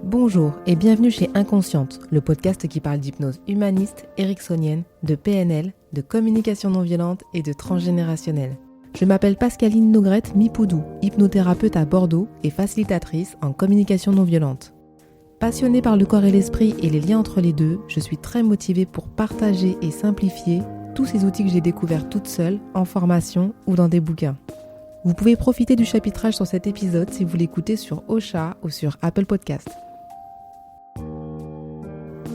Bonjour et bienvenue chez Inconsciente, le podcast qui parle d'hypnose humaniste, ericksonienne, de PNL, de communication non violente et de transgénérationnel. Je m'appelle Pascaline Nogrette Mipoudou, hypnothérapeute à Bordeaux et facilitatrice en communication non violente. Passionnée par le corps et l'esprit et les liens entre les deux, je suis très motivée pour partager et simplifier tous ces outils que j'ai découverts toute seule, en formation ou dans des bouquins. Vous pouvez profiter du chapitrage sur cet épisode si vous l'écoutez sur Ocha ou sur Apple Podcast.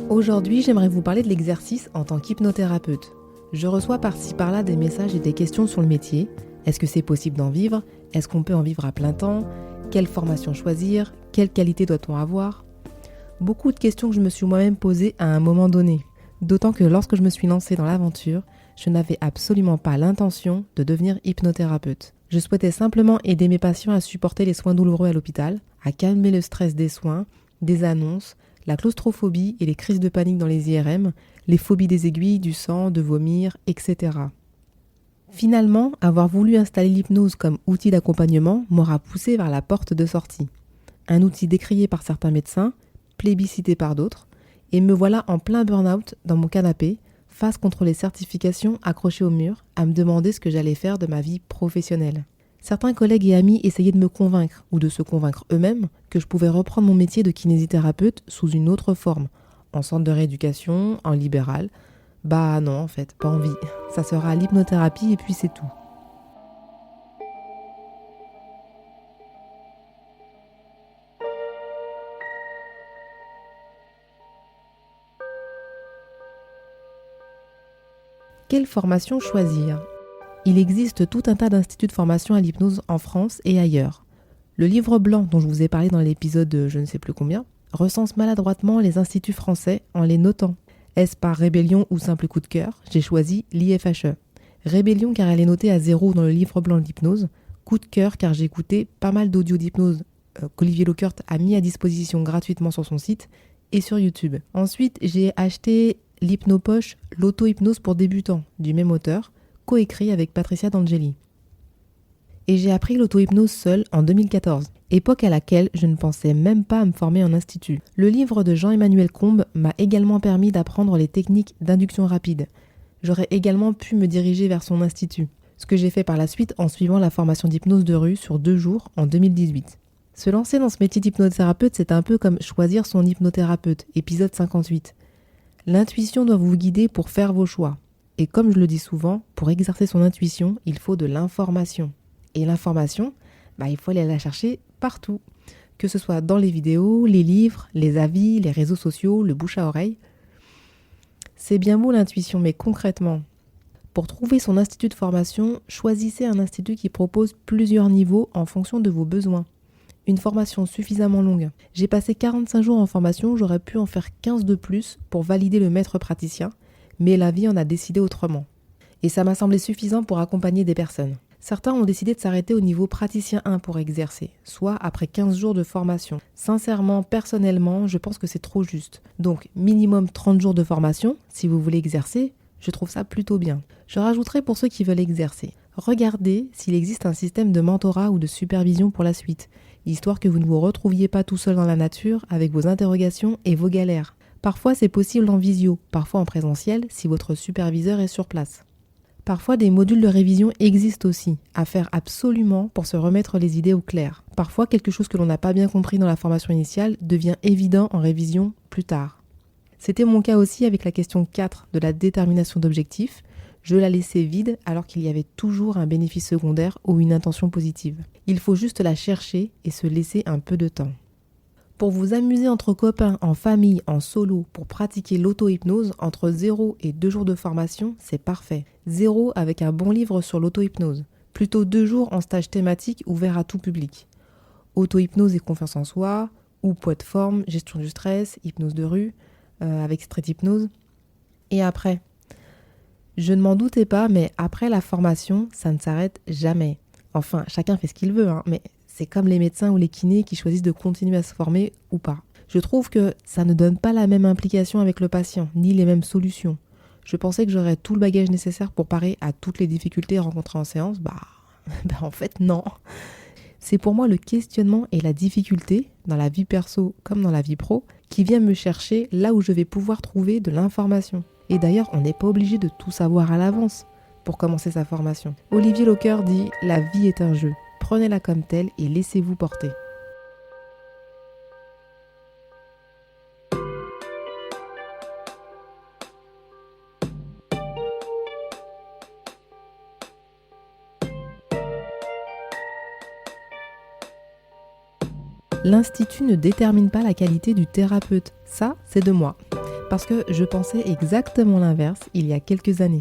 Aujourd'hui, j'aimerais vous parler de l'exercice en tant qu'hypnothérapeute. Je reçois par-ci par-là des messages et des questions sur le métier. Est-ce que c'est possible d'en vivre ? Est-ce qu'on peut en vivre à plein temps ? Quelle formation choisir ? Quelle qualité doit-on avoir ? Beaucoup de questions que je me suis moi-même posées à un moment donné. D'autant que lorsque je me suis lancée dans l'aventure, je n'avais absolument pas l'intention de devenir hypnothérapeute. Je souhaitais simplement aider mes patients à supporter les soins douloureux à l'hôpital, à calmer le stress des soins, des annonces, la claustrophobie et les crises de panique dans les IRM, les phobies des aiguilles, du sang, de vomir, etc. Finalement, avoir voulu installer l'hypnose comme outil d'accompagnement m'aura poussé vers la porte de sortie. Un outil décrié par certains médecins, plébiscité par d'autres, et me voilà en plein burn-out dans mon canapé, face contre les certifications accrochées au mur, à me demander ce que j'allais faire de ma vie professionnelle. Certains collègues et amis essayaient de me convaincre, ou de se convaincre eux-mêmes, que je pouvais reprendre mon métier de kinésithérapeute sous une autre forme, en centre de rééducation, en libéral. Bah non, en fait, pas envie. Ça sera l'hypnothérapie et puis c'est tout. Quelle formation choisir ? Il existe tout un tas d'instituts de formation à l'hypnose en France et ailleurs. Le livre blanc dont je vous ai parlé dans l'épisode je ne sais plus combien recense maladroitement les instituts français en les notant. Est-ce par rébellion ou simple coup de cœur ? J'ai choisi l'IFHE. Rébellion car elle est notée à 0 dans le livre blanc de l'hypnose. Coup de cœur car j'ai écouté pas mal d'audio d'hypnose qu'Olivier Lockert a mis à disposition gratuitement sur son site et sur YouTube. Ensuite, j'ai acheté l'hypnopoche L'auto-hypnose pour débutants du même auteur, coécrit avec Patricia D'Angeli. Et j'ai appris l'auto-hypnose seule en 2014, époque à laquelle je ne pensais même pas à me former en institut. Le livre de Jean-Emmanuel Combes m'a également permis d'apprendre les techniques d'induction rapide. J'aurais également pu me diriger vers son institut, ce que j'ai fait par la suite en suivant la formation d'hypnose de rue sur 2 jours en 2018. Se lancer dans ce métier d'hypnothérapeute, c'est un peu comme choisir son hypnothérapeute, épisode 58. L'intuition doit vous guider pour faire vos choix. Et comme je le dis souvent, pour exercer son intuition, il faut de l'information. Et l'information, il faut aller la chercher partout. Que ce soit dans les vidéos, les livres, les avis, les réseaux sociaux, le bouche à oreille. C'est bien beau l'intuition, mais concrètement, pour trouver son institut de formation, choisissez un institut qui propose plusieurs niveaux en fonction de vos besoins. Une formation suffisamment longue. J'ai passé 45 jours en formation, j'aurais pu en faire 15 de plus pour valider le maître praticien, mais la vie en a décidé autrement. Et ça m'a semblé suffisant pour accompagner des personnes. Certains ont décidé de s'arrêter au niveau praticien 1 pour exercer, soit après 15 jours de formation. Sincèrement, personnellement, je pense que c'est trop juste. Donc, minimum 30 jours de formation, si vous voulez exercer, je trouve ça plutôt bien. Je rajouterai pour ceux qui veulent exercer. Regardez s'il existe un système de mentorat ou de supervision pour la suite, histoire que vous ne vous retrouviez pas tout seul dans la nature avec vos interrogations et vos galères. Parfois, c'est possible en visio, parfois en présentiel si votre superviseur est sur place. Parfois, des modules de révision existent aussi, à faire absolument pour se remettre les idées au clair. Parfois, quelque chose que l'on n'a pas bien compris dans la formation initiale devient évident en révision plus tard. C'était mon cas aussi avec la question 4 de la détermination d'objectifs. Je la laissais vide alors qu'il y avait toujours un bénéfice secondaire ou une intention positive. Il faut juste la chercher et se laisser un peu de temps. Pour vous amuser entre copains, en famille, en solo, pour pratiquer l'auto-hypnose, entre 0 et 2 jours de formation, c'est parfait. 0 avec un bon livre sur l'auto-hypnose. Plutôt 2 jours en stage thématique ouvert à tout public. Auto-hypnose et confiance en soi, ou poids de forme, gestion du stress, hypnose de rue, avec street hypnose. Et après ? Je ne m'en doutais pas, mais après la formation, ça ne s'arrête jamais. Enfin, chacun fait ce qu'il veut, mais c'est comme les médecins ou les kinés qui choisissent de continuer à se former ou pas. Je trouve que ça ne donne pas la même implication avec le patient, ni les mêmes solutions. Je pensais que j'aurais tout le bagage nécessaire pour parer à toutes les difficultés rencontrées en séance. En fait, non. C'est pour moi le questionnement et la difficulté, dans la vie perso comme dans la vie pro, qui vient me chercher là où je vais pouvoir trouver de l'information. Et d'ailleurs, on n'est pas obligé de tout savoir à l'avance pour commencer sa formation. Olivier Locker dit « La vie est un jeu. Prenez-la comme telle et laissez-vous porter ». L'institut ne détermine pas la qualité du thérapeute. Ça, c'est de moi. Parce que je pensais exactement l'inverse il y a quelques années.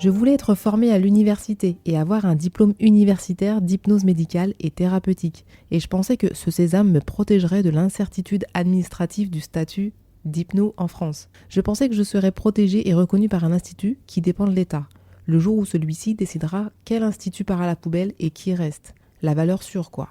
Je voulais être formée à l'université et avoir un diplôme universitaire d'hypnose médicale et thérapeutique. Et je pensais que ce sésame me protégerait de l'incertitude administrative du statut d'hypno en France. Je pensais que je serais protégée et reconnue par un institut qui dépend de l'État. Le jour où celui-ci décidera quel institut part à la poubelle et qui reste. La valeur sûre, quoi.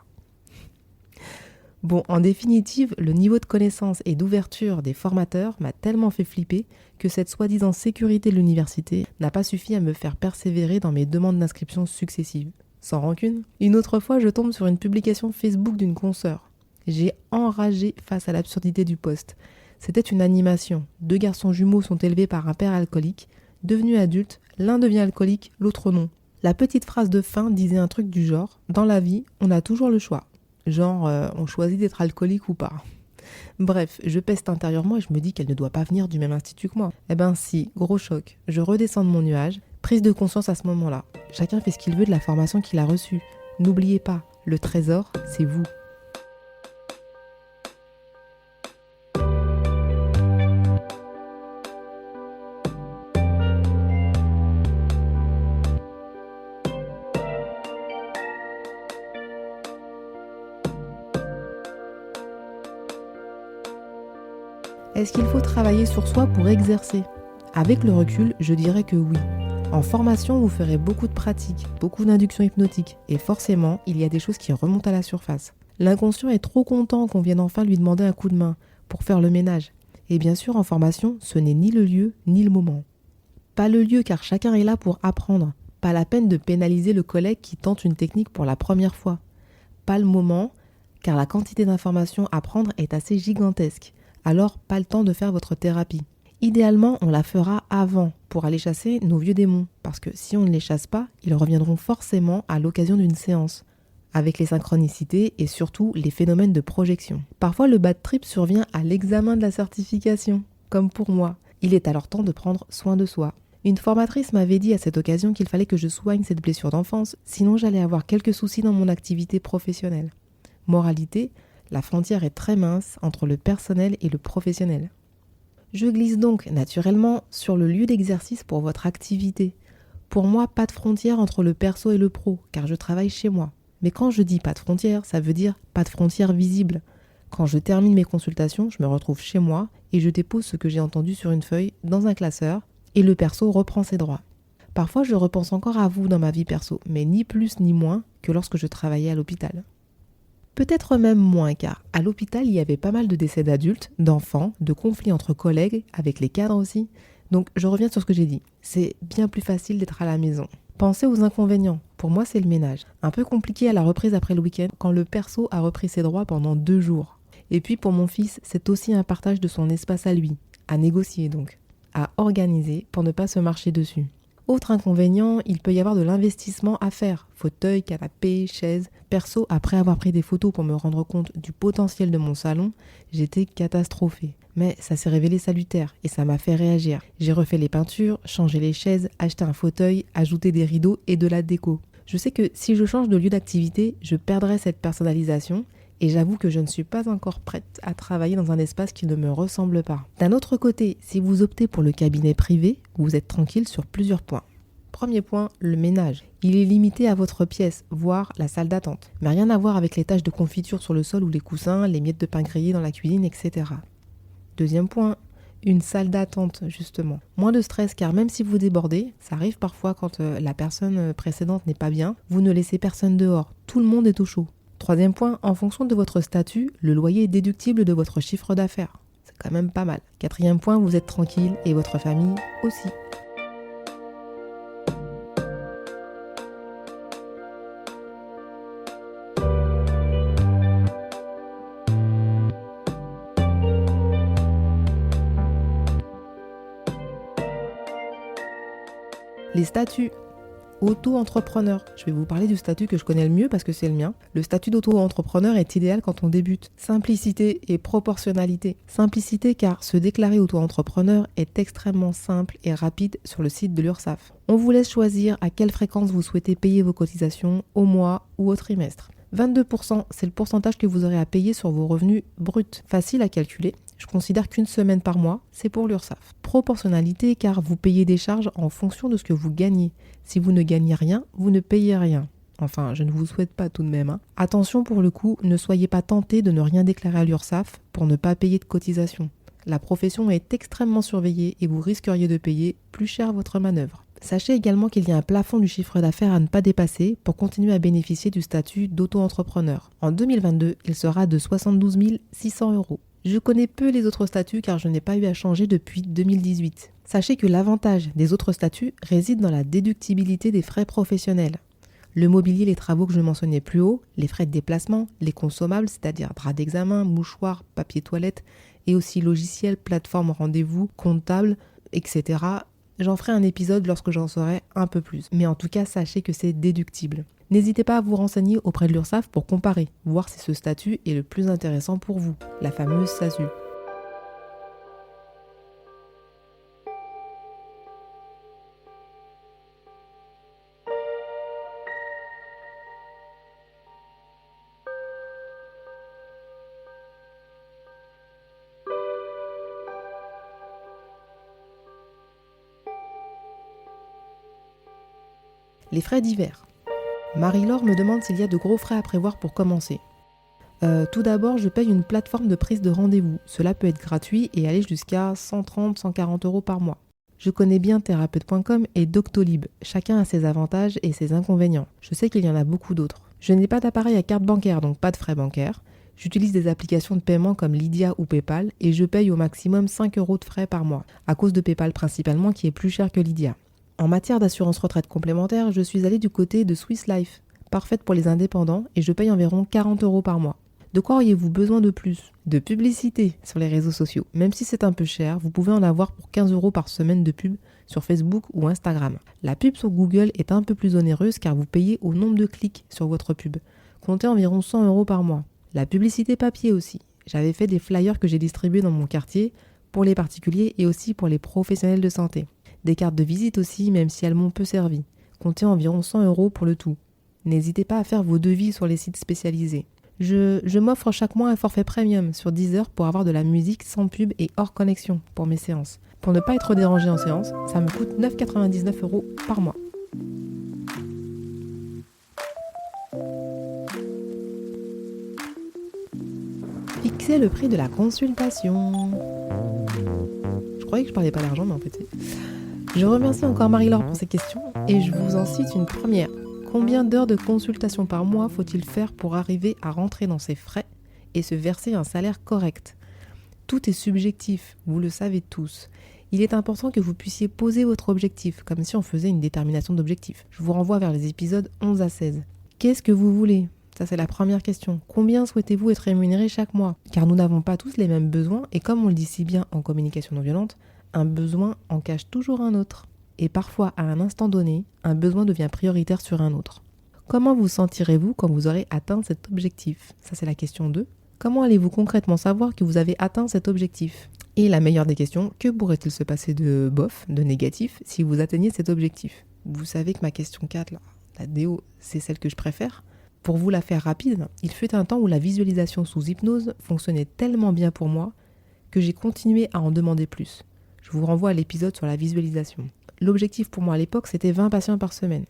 Bon, en définitive, le niveau de connaissance et d'ouverture des formateurs m'a tellement fait flipper que cette soi-disant sécurité de l'université n'a pas suffi à me faire persévérer dans mes demandes d'inscription successives. Sans rancune. Une autre fois, je tombe sur une publication Facebook d'une consoeur. J'ai enragé face à l'absurdité du post. C'était une animation. 2 garçons jumeaux sont élevés par un père alcoolique. Devenus adultes, l'un devient alcoolique, l'autre non. La petite phrase de fin disait un truc du genre « Dans la vie, on a toujours le choix ». Genre, on choisit d'être alcoolique ou pas. Bref, je peste intérieurement et je me dis qu'elle ne doit pas venir du même institut que moi. Eh ben si, gros choc. Je redescends de mon nuage, prise de conscience à ce moment-là. Chacun fait ce qu'il veut de la formation qu'il a reçue. N'oubliez pas, le trésor, c'est vous. Est-ce qu'il faut travailler sur soi pour exercer ? Avec le recul, je dirais que oui. En formation, vous ferez beaucoup de pratiques, beaucoup d'inductions hypnotiques, et forcément, il y a des choses qui remontent à la surface. L'inconscient est trop content qu'on vienne enfin lui demander un coup de main pour faire le ménage. Et bien sûr, en formation, ce n'est ni le lieu, ni le moment. Pas le lieu car chacun est là pour apprendre. Pas la peine de pénaliser le collègue qui tente une technique pour la première fois. Pas le moment, car la quantité d'informations à prendre est assez gigantesque. Alors pas le temps de faire votre thérapie. Idéalement, on la fera avant pour aller chasser nos vieux démons, parce que si on ne les chasse pas, ils reviendront forcément à l'occasion d'une séance, avec les synchronicités et surtout les phénomènes de projection. Parfois, le bad trip survient à l'examen de la certification, comme pour moi. Il est alors temps de prendre soin de soi. Une formatrice m'avait dit à cette occasion qu'il fallait que je soigne cette blessure d'enfance, sinon j'allais avoir quelques soucis dans mon activité professionnelle. Moralité, la frontière est très mince entre le personnel et le professionnel. Je glisse donc naturellement sur le lieu d'exercice pour votre activité. Pour moi, pas de frontière entre le perso et le pro, car je travaille chez moi. Mais quand je dis pas de frontière, ça veut dire pas de frontière visible. Quand je termine mes consultations, je me retrouve chez moi et je dépose ce que j'ai entendu sur une feuille dans un classeur et le perso reprend ses droits. Parfois, je repense encore à vous dans ma vie perso, mais ni plus ni moins que lorsque je travaillais à l'hôpital. Peut-être même moins, car à l'hôpital, il y avait pas mal de décès d'adultes, d'enfants, de conflits entre collègues, avec les cadres aussi. Donc je reviens sur ce que j'ai dit. C'est bien plus facile d'être à la maison. Pensez aux inconvénients. Pour moi, c'est le ménage. Un peu compliqué à la reprise après le week-end, quand le perso a repris ses droits pendant 2 jours. Et puis pour mon fils, c'est aussi un partage de son espace à lui, à négocier donc, à organiser pour ne pas se marcher dessus. Autre inconvénient, il peut y avoir de l'investissement à faire. Fauteuil, canapé, chaise. Perso, après avoir pris des photos pour me rendre compte du potentiel de mon salon, j'étais catastrophée. Mais ça s'est révélé salutaire et ça m'a fait réagir. J'ai refait les peintures, changé les chaises, acheté un fauteuil, ajouté des rideaux et de la déco. Je sais que si je change de lieu d'activité, je perdrai cette personnalisation. Et j'avoue que je ne suis pas encore prête à travailler dans un espace qui ne me ressemble pas. D'un autre côté, si vous optez pour le cabinet privé, vous êtes tranquille sur plusieurs points. Premier point, le ménage. Il est limité à votre pièce, voire la salle d'attente. Mais rien à voir avec les taches de confiture sur le sol ou les coussins, les miettes de pain grillé dans la cuisine, etc. Deuxième point, une salle d'attente, justement. Moins de stress, car même si vous débordez, ça arrive parfois quand la personne précédente n'est pas bien, vous ne laissez personne dehors. Tout le monde est au chaud. Troisième point, en fonction de votre statut, le loyer est déductible de votre chiffre d'affaires. C'est quand même pas mal. Quatrième point, vous êtes tranquille et votre famille aussi. Les statuts. Auto-entrepreneur. Je vais vous parler du statut que je connais le mieux parce que c'est le mien. Le statut d'auto-entrepreneur est idéal quand on débute. Simplicité et proportionnalité. Simplicité car se déclarer auto-entrepreneur est extrêmement simple et rapide sur le site de l'URSSAF. On vous laisse choisir à quelle fréquence vous souhaitez payer vos cotisations, au mois ou au trimestre. 22%, c'est le pourcentage que vous aurez à payer sur vos revenus bruts. Facile à calculer. Je considère qu'une semaine par mois, c'est pour l'URSSAF. Proportionnalité car vous payez des charges en fonction de ce que vous gagnez. Si vous ne gagnez rien, vous ne payez rien. Enfin, je ne vous souhaite pas tout de même. Attention pour le coup, ne soyez pas tentés de ne rien déclarer à l'URSSAF pour ne pas payer de cotisation. La profession est extrêmement surveillée et vous risqueriez de payer plus cher votre manœuvre. Sachez également qu'il y a un plafond du chiffre d'affaires à ne pas dépasser pour continuer à bénéficier du statut d'auto-entrepreneur. En 2022, il sera de 72 600 €. Je connais peu les autres statuts car je n'ai pas eu à changer depuis 2018. Sachez que l'avantage des autres statuts réside dans la déductibilité des frais professionnels. Le mobilier, les travaux que je mentionnais plus haut, les frais de déplacement, les consommables, c'est-à-dire draps d'examen, mouchoirs, papier toilette, et aussi logiciels, plateformes rendez-vous, comptables, etc. J'en ferai un épisode lorsque j'en saurai un peu plus. Mais en tout cas, sachez que c'est déductible. N'hésitez pas à vous renseigner auprès de l'URSSAF pour comparer, voir si ce statut est le plus intéressant pour vous, la fameuse SASU. Les frais divers. Marie-Laure me demande s'il y a de gros frais à prévoir pour commencer. Tout d'abord, je paye une plateforme de prise de rendez-vous. Cela peut être gratuit et aller jusqu'à 130-140 € par mois. Je connais bien thérapeute.com et Doctolib. Chacun a ses avantages et ses inconvénients. Je sais qu'il y en a beaucoup d'autres. Je n'ai pas d'appareil à carte bancaire, donc pas de frais bancaires. J'utilise des applications de paiement comme Lydia ou PayPal et je paye au maximum 5 € de frais par mois, à cause de PayPal principalement qui est plus cher que Lydia. En matière d'assurance retraite complémentaire, je suis allée du côté de Swiss Life, parfaite pour les indépendants et je paye environ 40 € par mois. De quoi auriez-vous besoin de plus? De publicité sur les réseaux sociaux. Même si c'est un peu cher, vous pouvez en avoir pour 15 € par semaine de pub sur Facebook ou Instagram. La pub sur Google est un peu plus onéreuse car vous payez au nombre de clics sur votre pub. Comptez environ 100 € par mois. La publicité papier aussi. J'avais fait des flyers que j'ai distribués dans mon quartier pour les particuliers et aussi pour les professionnels de santé. Des cartes de visite aussi, même si elles m'ont peu servi. Comptez environ 100 € pour le tout. N'hésitez pas à faire vos devis sur les sites spécialisés. Je m'offre chaque mois un forfait premium sur Deezer pour avoir de la musique sans pub et hors connexion pour mes séances. Pour ne pas être dérangé en séance, ça me coûte 9,99 € par mois. Fixer le prix de la consultation. Je croyais que je parlais pas d'argent, mais en fait c'est... Je remercie encore Marie-Laure pour ces questions et je vous en cite une première. Combien d'heures de consultation par mois faut-il faire pour arriver à rentrer dans ses frais et se verser un salaire correct? Tout est subjectif, vous le savez tous. Il est important que vous puissiez poser votre objectif, comme si on faisait une détermination d'objectif. Je vous renvoie vers les épisodes 11 à 16. Qu'est-ce que vous voulez? Ça, c'est la première question. Combien souhaitez-vous être rémunéré chaque mois? Car nous n'avons pas tous les mêmes besoins et comme on le dit si bien en communication non violente, un besoin en cache toujours un autre. Et parfois, à un instant donné, un besoin devient prioritaire sur un autre. Comment vous sentirez-vous quand vous aurez atteint cet objectif? Ça, c'est la question 2. Comment allez-vous concrètement savoir que vous avez atteint cet objectif? Et la meilleure des questions, que pourrait-il se passer de bof, de négatif, si vous atteignez cet objectif? Vous savez que ma question 4, là, la DO, c'est celle que je préfère. Pour vous la faire rapide, il fut un temps où la visualisation sous hypnose fonctionnait tellement bien pour moi que j'ai continué à en demander plus. Je vous renvoie à l'épisode sur la visualisation. L'objectif pour moi à l'époque, c'était 20 patients par semaine.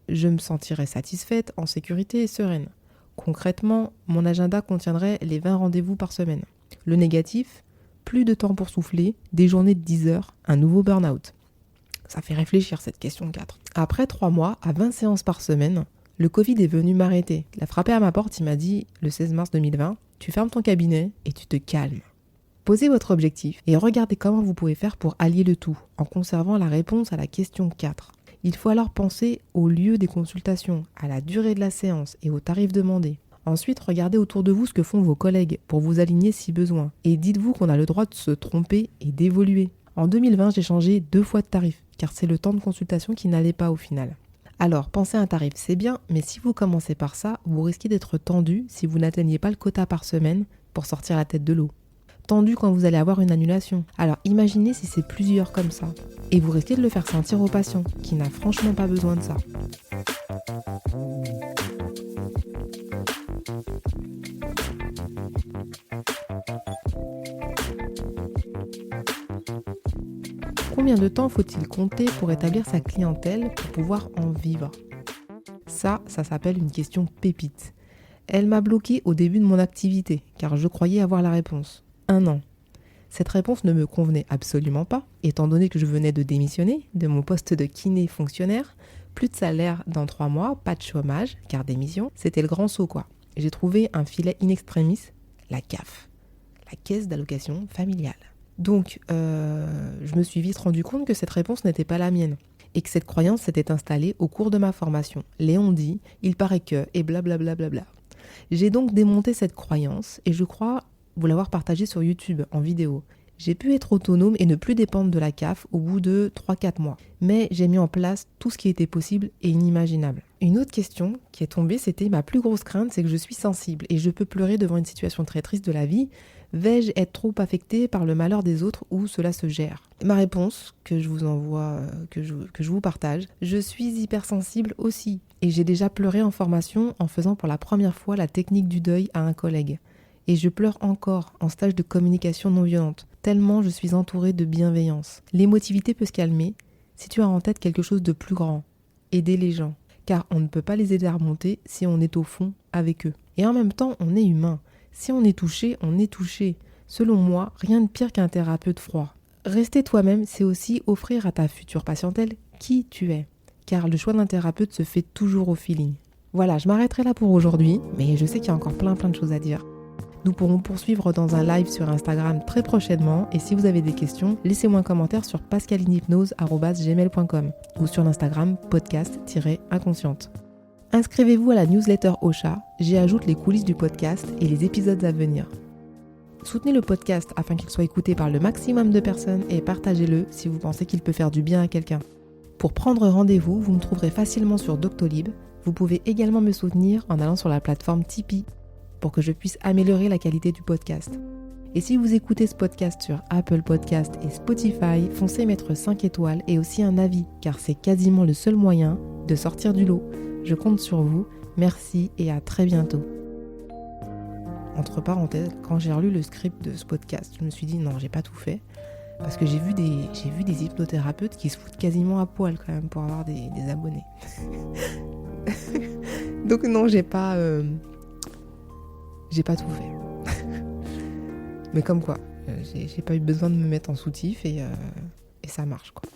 Je me sentirais satisfaite, en sécurité et sereine. Concrètement, mon agenda contiendrait les 20 rendez-vous par semaine. Le négatif, plus de temps pour souffler, des journées de 10 heures, un nouveau burn-out. Ça fait réfléchir cette question 4. Après 3 mois, à 20 séances par semaine, le Covid est venu m'arrêter. Il a frappé à ma porte, il m'a dit, le 16 mars 2020, tu fermes ton cabinet et tu te calmes. Posez votre objectif et regardez comment vous pouvez faire pour allier le tout, en conservant la réponse à la question 4. Il faut alors penser au lieu des consultations, à la durée de la séance et au tarif demandé. Ensuite, regardez autour de vous ce que font vos collègues pour vous aligner si besoin. Et dites-vous qu'on a le droit de se tromper et d'évoluer. En 2020, j'ai changé 2 fois de tarif, car c'est le temps de consultation qui n'allait pas au final. Alors, penser à un tarif, c'est bien, mais si vous commencez par ça, vous risquez d'être tendu si vous n'atteignez pas le quota par semaine pour sortir la tête de l'eau. Tendu quand vous allez avoir une annulation. Alors imaginez si c'est plusieurs comme ça. Et vous risquez de le faire sentir au patient, qui n'a franchement pas besoin de ça. Combien de temps faut-il compter pour établir sa clientèle pour pouvoir en vivre ? Ça s'appelle une question pépite. Elle m'a bloqué au début de mon activité, car je croyais avoir la réponse. 1 an. Cette réponse ne me convenait absolument pas, étant donné que je venais de démissionner de mon poste de kiné fonctionnaire, plus de salaire dans 3 mois, pas de chômage, car démission, c'était le grand saut quoi. J'ai trouvé un filet in extremis, la CAF, la caisse d'allocation familiale. Donc, je me suis vite rendu compte que cette réponse n'était pas la mienne et que cette croyance s'était installée au cours de ma formation. Léon dit, il paraît que, et blablabla. J'ai donc démonté cette croyance et je crois vous l'avoir partagée sur YouTube en vidéo. J'ai pu être autonome et ne plus dépendre de la CAF au bout de 3-4 mois. Mais j'ai mis en place tout ce qui était possible et inimaginable. Une autre question qui est tombée, c'était ma plus grosse crainte, c'est que je suis sensible et je peux pleurer devant une situation très triste de la vie. Vais-je être trop affectée par le malheur des autres ou cela se gère ? Ma réponse, que je vous envoie, que je vous partage, je suis hypersensible aussi. Et j'ai déjà pleuré en formation en faisant pour la première fois la technique du deuil à un collègue. Et je pleure encore en stage de communication non violente, tellement je suis entourée de bienveillance. L'émotivité peut se calmer si tu as en tête quelque chose de plus grand. Aider les gens, car on ne peut pas les aider à remonter si on est au fond avec eux. Et en même temps, on est humain. Si on est touché, on est touché. Selon moi, rien de pire qu'un thérapeute froid. Rester toi-même, c'est aussi offrir à ta future patientèle qui tu es. Car le choix d'un thérapeute se fait toujours au feeling. Voilà, je m'arrêterai là pour aujourd'hui, mais je sais qu'il y a encore plein de choses à dire. Nous pourrons poursuivre dans un live sur Instagram très prochainement et si vous avez des questions, laissez-moi un commentaire sur pascalinhypnose@gmail.com ou sur l'Instagram podcast-inconsciente. Inscrivez-vous à la newsletter Ocha, j'y ajoute les coulisses du podcast et les épisodes à venir. Soutenez le podcast afin qu'il soit écouté par le maximum de personnes et partagez-le si vous pensez qu'il peut faire du bien à quelqu'un. Pour prendre rendez-vous, vous me trouverez facilement sur Doctolib. Vous pouvez également me soutenir en allant sur la plateforme Tipeee pour que je puisse améliorer la qualité du podcast. Et si vous écoutez ce podcast sur Apple Podcast et Spotify, foncez mettre 5 étoiles et aussi un avis, car c'est quasiment le seul moyen de sortir du lot. Je compte sur vous, merci et à très bientôt. Entre parenthèses, quand j'ai relu le script de ce podcast, je me suis dit non, j'ai pas tout fait. Parce que j'ai vu des hypnothérapeutes qui se foutent quasiment à poil quand même pour avoir des abonnés. Donc non, j'ai pas tout fait. Mais comme quoi, j'ai pas eu besoin de me mettre en soutif et ça marche quoi.